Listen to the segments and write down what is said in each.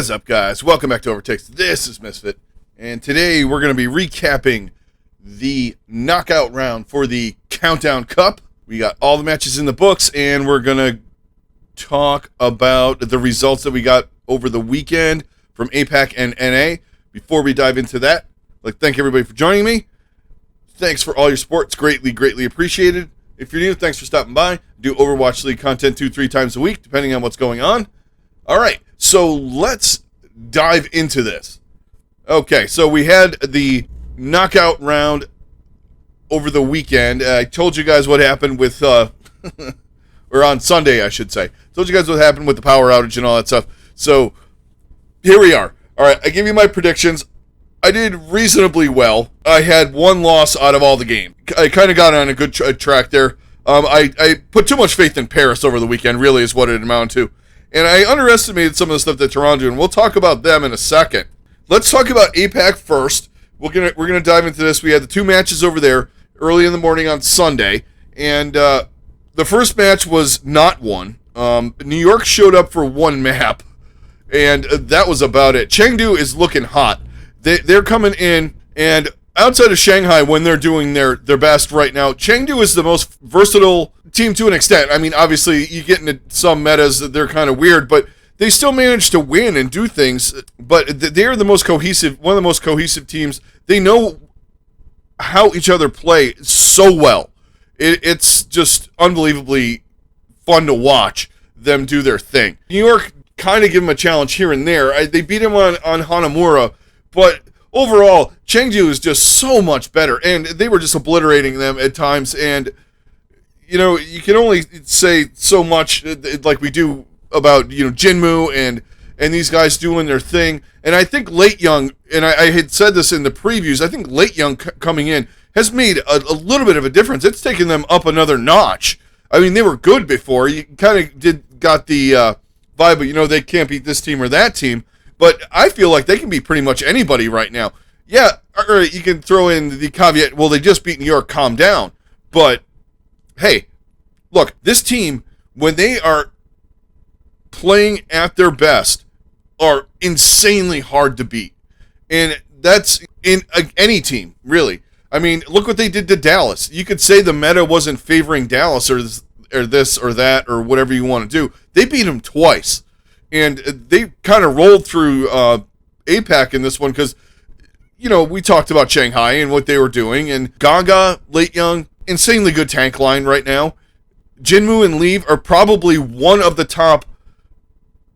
What is up, guys? Welcome back to OverTakes. This is Misfit, and today we're going to be recapping the knockout round for the Countdown Cup. We got all the matches in the books, and we're going to talk about the results that we got over the weekend from APAC and NA. Before we dive into that, I'd like to thank everybody for joining me. Thanks for all your support. It's greatly appreciated. If you're new, thanks for stopping by. I do Overwatch League content 2-3 times a week, depending on what's going on. All right, so let's dive into this. Okay, so we had the knockout round over the weekend. I told you guys what happened with, or on Sunday, I should say. Told you guys what happened with the power outage and all that stuff. So here we are. All right, I gave you my predictions. I did reasonably well. I had one loss out of all the game. I kind of got on a good track there. I put too much faith in Paris over the weekend, really is what it amounted to. And I underestimated some of the stuff that Toronto did, and we'll talk about them in a second. Let's talk about APAC first. We're gonna dive into this. We had the two matches over there early in the morning on Sunday, and the first match was not won. New York showed up for one map, and that was about it. Chengdu is looking hot. They're coming in, and outside of Shanghai, when they're doing their best right now, Chengdu is the most versatile team to an extent. I mean, obviously, you get into some metas that they're kind of weird, but they still manage to win and do things. But they're the most cohesive, one of the most cohesive teams. They know how each other play so well. It's just unbelievably fun to watch them do their thing. New York kind of give them a challenge here and there. They beat them on Hanamura, but overall, Chengdu is just so much better, and they were just obliterating them at times. And you know, you can only say so much, like we do about Jinmu and these guys doing their thing. And I think Late Young, and I had said this in the previews, I think Late Young coming in has made a little bit of a difference. It's taken them up another notch. I mean, they were good before. You kind of got the vibe, they can't beat this team or that team. But I feel like they can beat pretty much anybody right now. Yeah, or you can throw in the caveat, well, they just beat New York, calm down. But, hey, look, this team, when they are playing at their best, are insanely hard to beat. And that's in any team, really. I mean, look what they did to Dallas. You could say the meta wasn't favoring Dallas or this or that or whatever you want to do. They beat them twice. And they kind of rolled through APAC in this one because, we talked about Shanghai and what they were doing. And Gaga, Late Young, insanely good tank line right now. Jinmu and Leave are probably one of the top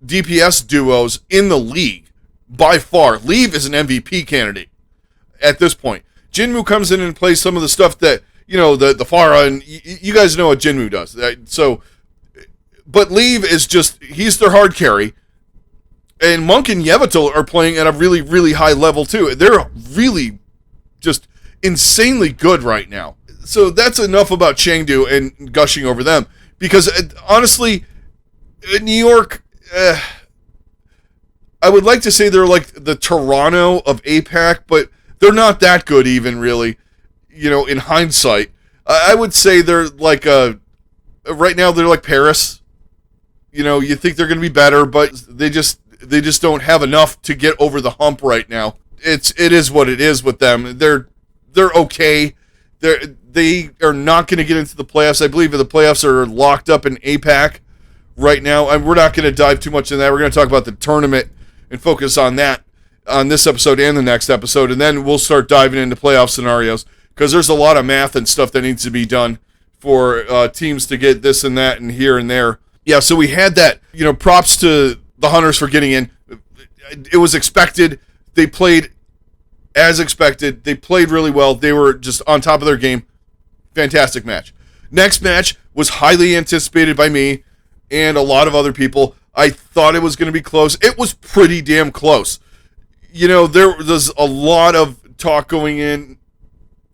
DPS duos in the league by far. Leave is an MVP candidate at this point. Jinmu comes in and plays some of the stuff that, the Pharah, and you guys know what Jinmu does. But Leave is he's their hard carry. And Monk and Yevatool are playing at a really high level too. They're really just insanely good right now. So that's enough about Chengdu and gushing over them. Because honestly, New York, I would like to say they're like the Toronto of APAC, but they're not that good even really, in hindsight. I would say they're like right now they're like Paris. You think they're going to be better, but they just don't have enough to get over the hump right now. It is what it is with them. They're okay. They are not going to get into the playoffs. I believe the playoffs are locked up in APAC right now. And we're not going to dive too much into that. We're going to talk about the tournament and focus on that on this episode and the next episode, and then we'll start diving into playoff scenarios because there's a lot of math and stuff that needs to be done for teams to get this and that and here and there. Yeah, so we had that. Props to the Hunters for getting in. It was expected. They played as expected. They played really well. They were just on top of their game. Fantastic match. Next match was highly anticipated by me and a lot of other people. I thought it was going to be close. It was pretty damn close. There's a lot of talk going in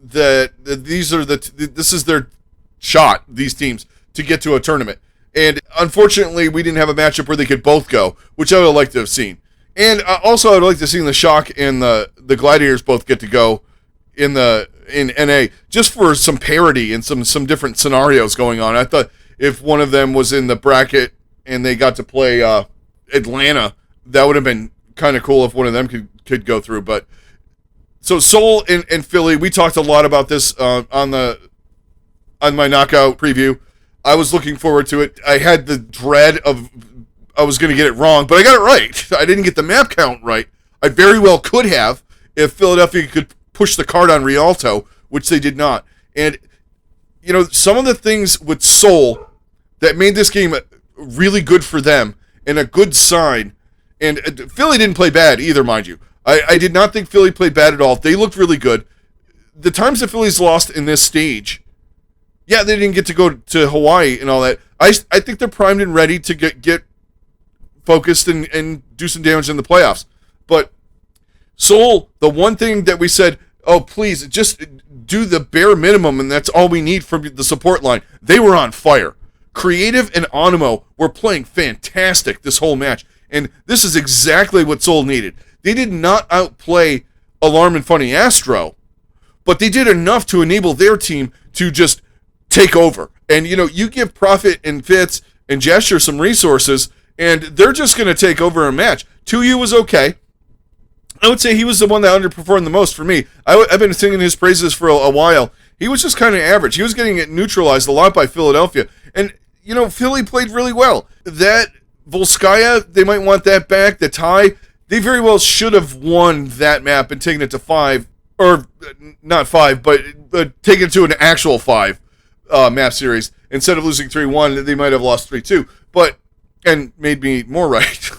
that this is their shot, these teams, to get to a tournament. And unfortunately, we didn't have a matchup where they could both go, which I would like to have seen. And also, I would like to have seen the Shock and the Gladiators both get to go in NA, just for some parity and some different scenarios going on. I thought if one of them was in the bracket and they got to play Atlanta, that would have been kind of cool if one of them could go through. But so Seoul and Philly, we talked a lot about this on my knockout preview. I was looking forward to it. I had the dread of I was going to get it wrong, but I got it right. I didn't get the map count right. I very well could have if Philadelphia could push the card on Rialto, which they did not. And, you know, some of the things with Seoul that made this game really good for them and a good sign, and Philly didn't play bad either, mind you. I did not think Philly played bad at all. They looked really good. The times that Philly's lost in this stage, yeah, they didn't get to go to Hawaii and all that. I think they're primed and ready to get focused and do some damage in the playoffs. But Seoul, the one thing that we said, oh, please, just do the bare minimum, and that's all we need from the support line. They were on fire. Creative and Onimo were playing fantastic this whole match, and this is exactly what Seoul needed. They did not outplay Alarm and Funny Astro, but they did enough to enable their team to just take over. And, you know, you give Prophet and Fitz and Gesture some resources, and they're just going to take over a match. 2U was okay. I would say he was the one that underperformed the most for me. I've been singing his praises for a while. He was just kind of average. He was getting it neutralized a lot by Philadelphia. And, you know, Philly played really well. That Volskaya, they might want that back. The tie, they very well should have won that map and taken it to 5. Or, not 5, but taken it to an actual 5 map series. Instead of losing 3-1, they might have lost 3-2. But, and made me more right.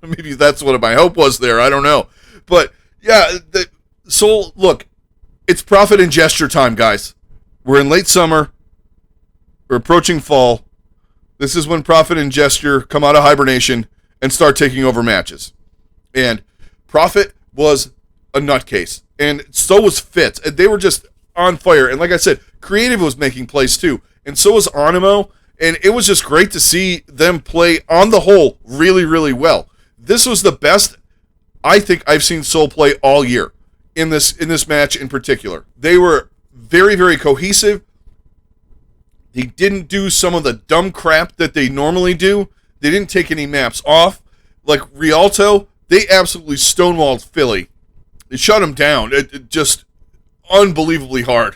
Maybe that's what my hope was there. I don't know. But, yeah, Seoul, look, it's Prophet and Gesture time, guys. We're in late summer. We're approaching fall. This is when Prophet and Gesture come out of hibernation and start taking over matches. And Prophet was a nutcase. And so was Fitz. And they were just on fire. And like I said, Creative was making plays too. And so was Onimo. And it was just great to see them play, on the whole, really, really well. This was the best I think I've seen Seoul play all year in this match in particular. They were very, very cohesive. They didn't do some of the dumb crap that they normally do. They didn't take any maps off. Like Rialto, they absolutely stonewalled Philly. It shut them down. It just unbelievably hard.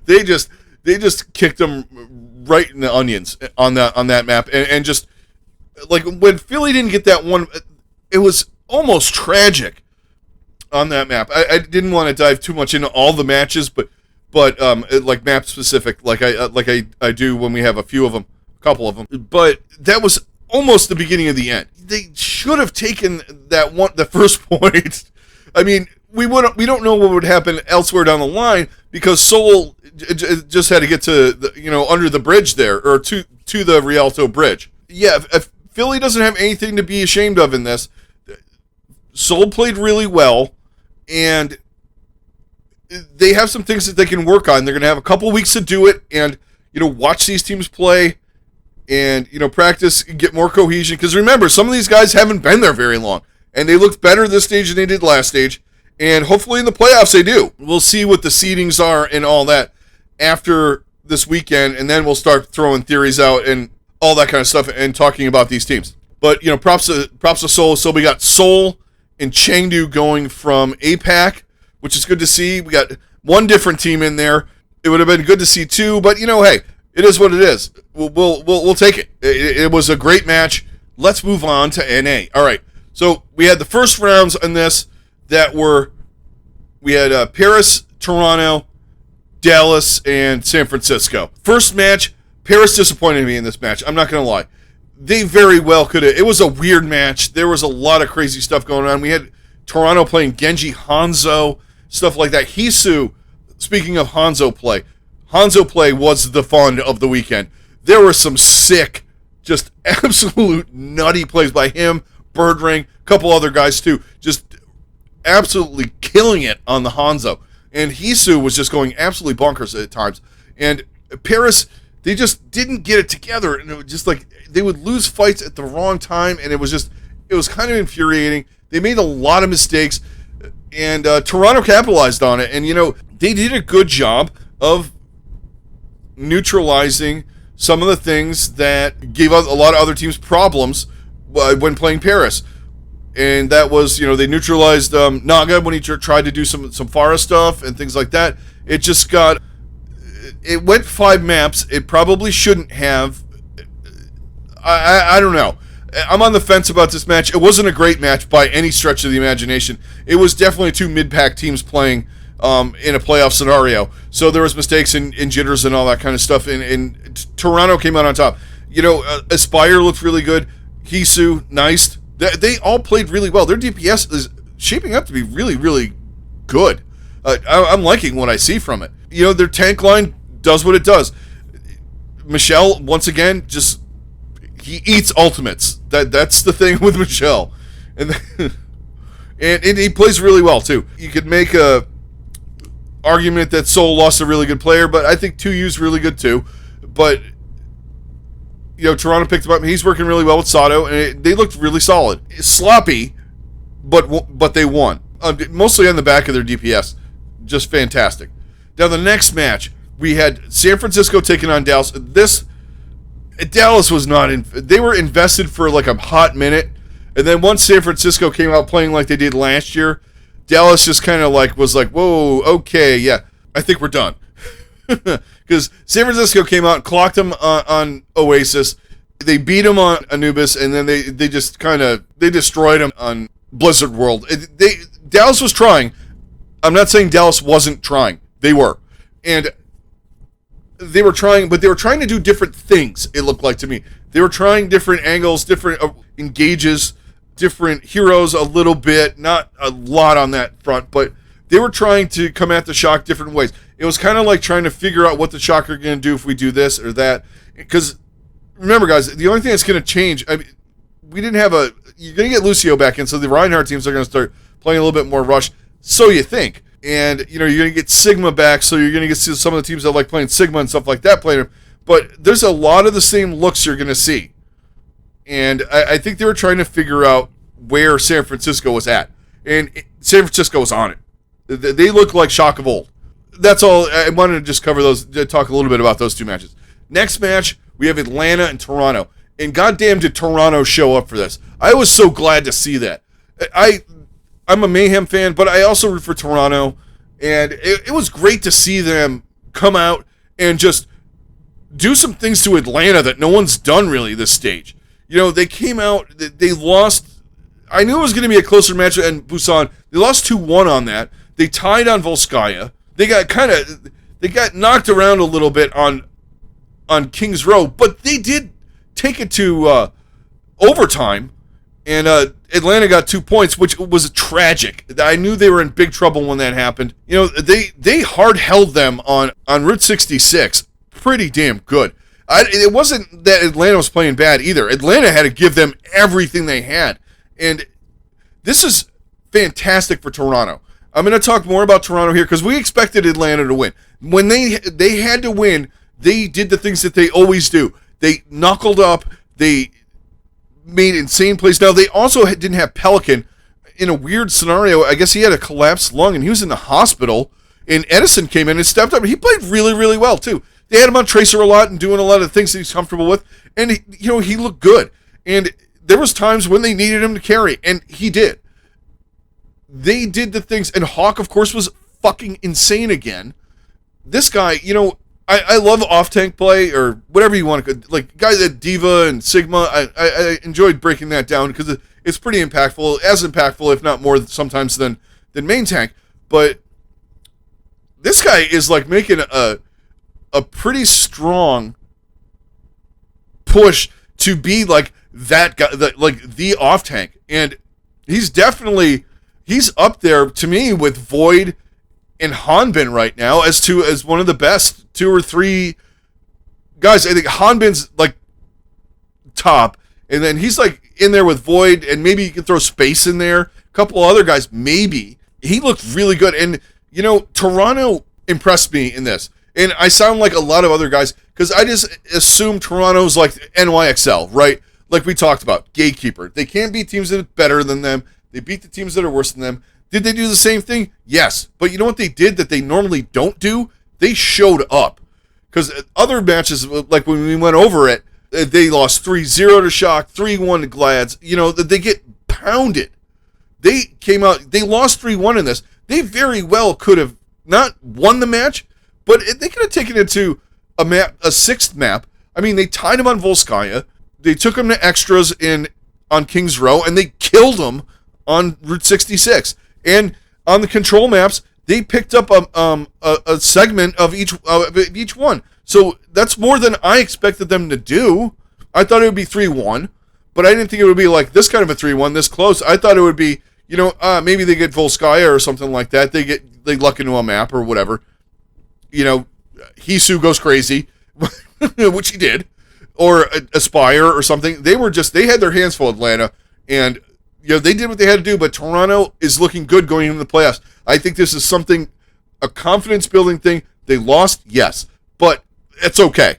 They just kicked them right in the onions on that map, and just like when Philly didn't get that one, it was almost tragic on that map. I didn't want to dive too much into all the matches, but like map specific, like I do when we have a couple of them. But that was almost the beginning of the end. They should have taken the first point. I mean, we don't know what would happen elsewhere down the line because Seoul just had to get to under the bridge there, or to the Rialto bridge. Yeah, if Philly doesn't have anything to be ashamed of in this. Seoul played really well, and they have some things that they can work on. They're going to have a couple weeks to do it, and watch these teams play, and practice and get more cohesion. Because remember, some of these guys haven't been there very long, and they looked better this stage than they did last stage. And hopefully in the playoffs they do. We'll see what the seedings are and all that after this weekend, and then we'll start throwing theories out and all that kind of stuff and talking about these teams. But props to Seoul. So we got Seoul and Chengdu going from APAC, which is good to see. We got one different team in there. It would have been good to see two, but hey, it is what it is. We'll take it. It was a great match. Let's move on to NA. All right. So we had the first rounds in this we had Paris, Toronto, Dallas, and San Francisco. First match, Paris disappointed me in this match. I'm not going to lie. They very well could have. It was a weird match. There was a lot of crazy stuff going on. We had Toronto playing Genji Hanzo, stuff like that. Hisu, speaking of Hanzo play was the fun of the weekend. There were some sick, just absolute nutty plays by him, Birdring, a couple other guys too, just absolutely killing it on the Hanzo. And Hisu was just going absolutely bonkers at times. And Paris, they just didn't get it together. And it was just like they would lose fights at the wrong time. And it was kind of infuriating. They made a lot of mistakes. And Toronto capitalized on it. And, they did a good job of neutralizing some of the things that gave a lot of other teams problems when playing Paris. And that was, they neutralized Naga when he tried to do some Pharah stuff and things like that. It just it went 5 maps. It probably shouldn't have. I don't know. I'm on the fence about this match. It wasn't a great match by any stretch of the imagination. It was definitely 2 mid-pack teams playing in a playoff scenario. So there was mistakes and jitters and all that kind of stuff. And Toronto came out on top. Aspire looked really good. Hisu, nice. They all played really well. Their DPS is shaping up to be really, really good. I'm liking what I see from it. Their tank line does what it does. Michelle, once again, he eats ultimates. That's the thing with Michelle. And he plays really well, too. You could make a argument that Seoul lost a really good player, but I think 2U's really good, too. But Toronto picked him up, and he's working really well with Sato, and they looked really solid. Sloppy, but they won. Mostly on the back of their DPS. Just fantastic. Now, the next match, we had San Francisco taking on Dallas. Dallas was not they were invested for like a hot minute, and then once San Francisco came out playing like they did last year, Dallas just kind of was like, whoa, okay, yeah, I think we're done. Because San Francisco came out and clocked them on Oasis. They beat them on Anubis, and then they just they destroyed them on Blizzard World. Dallas was trying. I'm not saying Dallas wasn't trying. They were. And they were trying, but they were trying to do different things, it looked like to me. They were trying different angles, different engages, different heroes a little bit. Not a lot on that front, but they were trying to come at the Shock different ways. It was kind of like trying to figure out what the Shock are going to do if we do this or that. Because, remember, guys, the only thing that's going to change, we didn't have you're going to get Lucio back in, so the Reinhardt teams are going to start playing a little bit more rush. So you think. And, you're going to get Sigma back, so you're going to get some of the teams that like playing Sigma and stuff like that playing them. But there's a lot of the same looks you're going to see. And I think they were trying to figure out where San Francisco was at. And San Francisco was on it. They look like Shock of old. That's all. I wanted to just cover those, talk a little bit about those 2 matches. Next match, we have Atlanta and Toronto. And goddamn did Toronto show up for this. I was so glad to see that. I'm a Mayhem fan, but I also root for Toronto. And it was great to see them come out and just do some things to Atlanta that no one's done really this stage. They came out, they lost. I knew it was going to be a closer match in Busan. They lost 2-1 on that. They tied on Volskaya. They got knocked around a little bit on Kings Row, but they did take it to overtime, and Atlanta got 2 points, which was tragic. I knew they were in big trouble when that happened. They hard held them on Route 66 pretty damn good. It wasn't that Atlanta was playing bad either. Atlanta had to give them everything they had, and this is fantastic for Toronto. I'm going to talk more about Toronto here because we expected Atlanta to win. When they had to win, they did the things that they always do. They knuckled up. They made insane plays. Now, they also didn't have Pelican in a weird scenario. I guess he had a collapsed lung, and he was in the hospital, and Edison came in and stepped up. He played really, really well, too. They had him on Tracer a lot and doing a lot of things that he's comfortable with, and he looked good. And there was times when they needed him to carry, and he did. They did the things, and Hawk, of course, was fucking insane again. This guy, I love off-tank play, or whatever you want to, like, guys at Diva and Sigma, I enjoyed breaking that down, because it's pretty impactful, as impactful, if not more, sometimes than main tank, but this guy is, like, making a pretty strong push to be, like, that guy, the off-tank, and he's up there, to me, with Void and Hanbin right now as one of the best 2 or 3 guys. I think Hanbin's like top, and then he's like in there with Void, and maybe you can throw Space in there. A couple other guys, maybe. He looked really good, and Toronto impressed me in this. And I sound like a lot of other guys because I just assume Toronto's like NYXL, right? Like we talked about, gatekeeper. They can't beat teams that are better than them. They beat the teams that are worse than them. Did they do the same thing? Yes. But you know what they did that they normally don't do? They showed up. Because other matches, like when we went over it, They lost 3-0 to Shock, 3-1 to Glads. You know, they get pounded. They came out, they lost 3-1 in this. They very well could have not won the match, but they could have taken it to a sixth map. I mean, they tied him on Volskaya. They took him to extras on King's Row, and they killed him on Route 66. And on the control maps, they picked up a segment of each one. So that's more than I expected them to do. I thought it would be 3-1, but I didn't think it would be like this kind of a 3-1, this close. I thought it would be, you know, maybe they get Volskaya or something like that. They luck into a map or whatever. You know, Hisu goes crazy, which he did, or Aspire or something. They had their hands full, Atlanta, and you know, they did what they had to do, but Toronto is looking good going into the playoffs. I think this is a confidence-building thing. They lost, yes, but it's okay.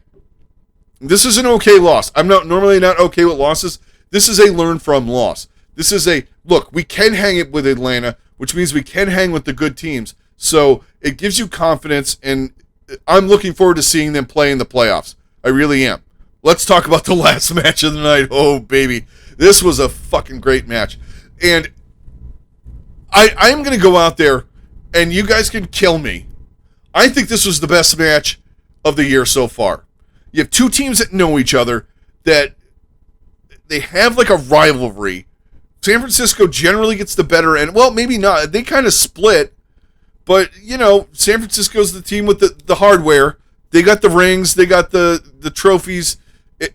This is an okay loss. I'm normally not okay with losses. This is a learn from loss. This is look, we can hang it with Atlanta, which means we can hang with the good teams. So it gives you confidence, and I'm looking forward to seeing them play in the playoffs. I really am. Let's talk about the last match of the night. Oh, baby. This was a fucking great match. And I am going to go out there, and you guys can kill me. I think this was the best match of the year so far. You have two teams that know each other, that they have like a rivalry. San Francisco generally gets the better end. Well, maybe not. They kind of split. But, you know, San Francisco's the team with the hardware. They got the rings. They got the trophies.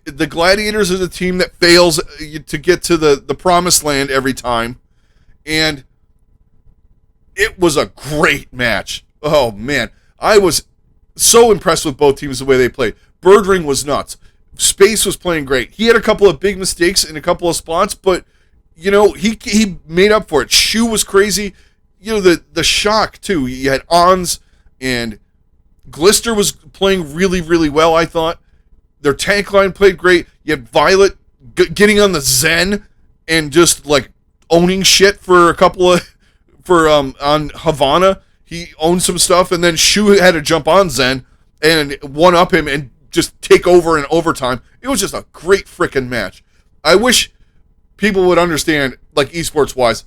The Gladiators are the team that fails to get to the promised land every time. And it was a great match. Oh, man. I was so impressed with both teams the way they played. Birdring was nuts. Space was playing great. He had a couple of big mistakes in a couple of spots, but, you know, he made up for it. Shu was crazy. You know, the Shock, too. You had Ons, and Glister was playing really, really well, I thought. Their tank line played great. You had Violet getting on the Zen and just, like, owning shit for a couple of... on Havana, he owned some stuff, and then Shu had to jump on Zen and one-up him and just take over in overtime. It was just a great freaking match. I wish people would understand, like esports-wise,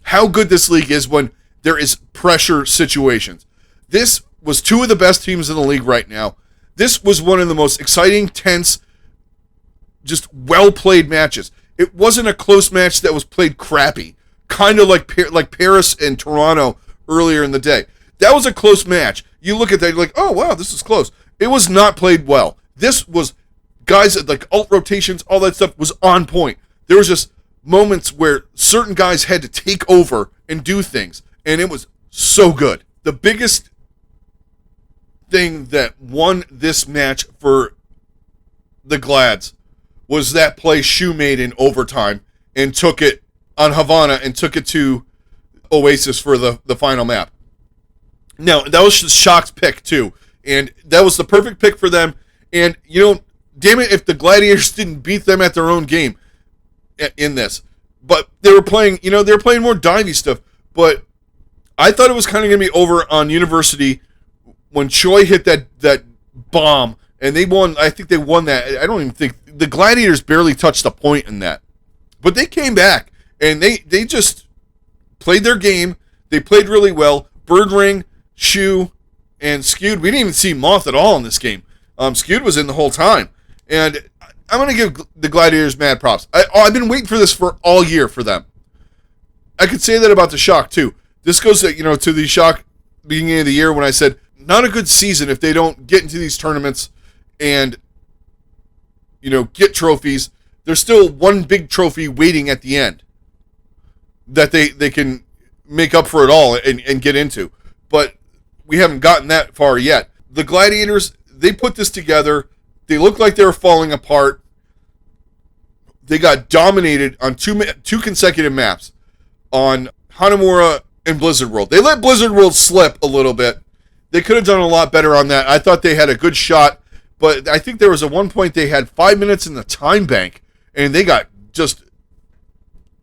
how good this league is when there is pressure situations. This was two of the best teams in the league right now. This was one of the most exciting, tense, just well-played matches. It wasn't a close match that was played crappy, kind of like Paris and Toronto earlier in the day. That was a close match. You look at that, you're like, oh, wow, this is close. It was not played well. This was, guys, like alt rotations, all that stuff was on point. There was just moments where certain guys had to take over and do things, and it was so good. The biggest thing that won this match for the Glads was that play Shu made in overtime and took it on Havana and took it to Oasis for the final map. Now, that was just Shock's pick, too, and that was the perfect pick for them, and, you know, damn it if the Gladiators didn't beat them at their own game in this. But they were playing, you know, they were playing more divey stuff, but I thought it was kind of going to be over on University when Choi hit that bomb, and they won. I think they won that. I don't even think the Gladiators barely touched a point in that, but they came back and they just played their game. They played really well. Birdring, Shu, and Skewed. We didn't even see Moth at all in this game. Skewed was in the whole time, and I'm going to give the Gladiators mad props. I've been waiting for this for all year for them. I could say that about the Shock too. This goes to, you know, to the Shock beginning of the year when I said not a good season if they don't get into these tournaments and, you know, get trophies. There's still one big trophy waiting at the end that they can make up for it all and get into. But we haven't gotten that far yet. The Gladiators, they put this together. They looked like they were falling apart. They got dominated on two consecutive maps on Hanamura and Blizzard World. They let Blizzard World slip a little bit. They could have done a lot better on that. I thought they had a good shot, but I think there was at one point they had 5 minutes in the time bank, and they got just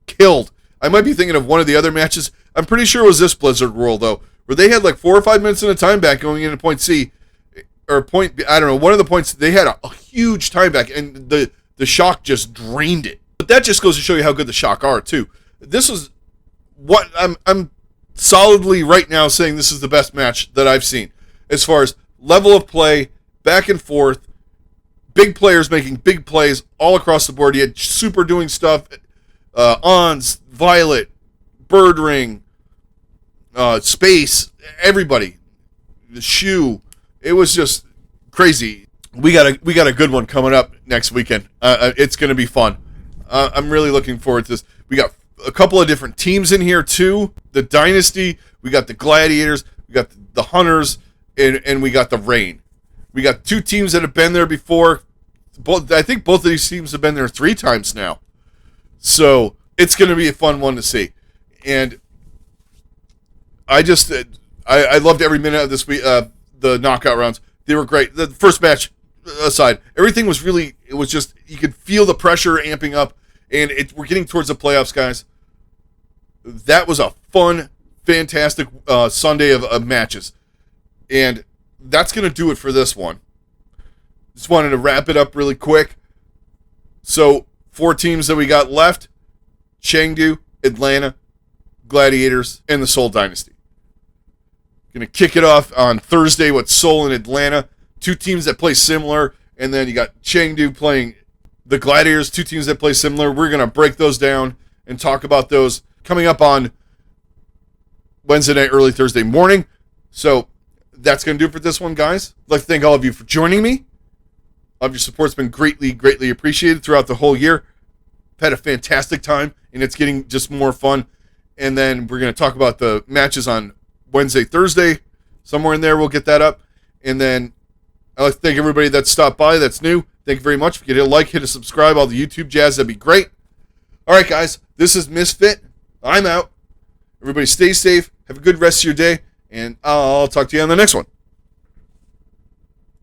killed. I might be thinking of one of the other matches. I'm pretty sure it was this Blizzard World, though, where they had like 4 or 5 minutes in the time bank going into point C, or point, I don't know, one of the points, they had a huge time back, and the shock just drained it. But that just goes to show you how good the shock are too. This was what I'm solidly right now saying this is the best match that I've seen as far as level of play, back and forth, big players making big plays all across the board. You had Super doing stuff, Ons, Violet, Bird Ring, Space, everybody, the Shoe. It was just crazy. We got a good one coming up next weekend. It's going to be fun. I'm really looking forward to this. We got a couple of different teams in here too. The Dynasty, we got the Gladiators, we got the Hunters, and we got the Reign. We got two teams that have been there before. I think both of these teams have been there 3 times now. So it's going to be a fun one to see. And I loved every minute of this week. The knockout rounds, they were great. The first match aside, everything was really, it was just, you could feel the pressure amping up, and we're getting towards the playoffs, guys. That was a fun, fantastic Sunday of matches. And that's going to do it for this one. Just wanted to wrap it up really quick. So, 4 teams that we got left: Chengdu, Atlanta, Gladiators, and the Seoul Dynasty. Going to kick it off on Thursday with Seoul and Atlanta. 2 teams that play similar. And then you got Chengdu playing the Gladiators, 2 teams that play similar. We're going to break those down and talk about those coming up on Wednesday night, early Thursday morning. So that's going to do it for this one, guys. I'd like to thank all of you for joining me. All of your support's been greatly, greatly appreciated throughout the whole year. I've had a fantastic time, and it's getting just more fun. And then we're going to talk about the matches on Wednesday, Thursday. Somewhere in there, we'll get that up. And then I'd like to thank everybody that stopped by, that's new. Thank you very much. If you could hit a like, hit a subscribe, all the YouTube jazz, that'd be great. All right, guys, this is Misfit. I'm out. Everybody stay safe. Have a good rest of your day, and I'll talk to you on the next one.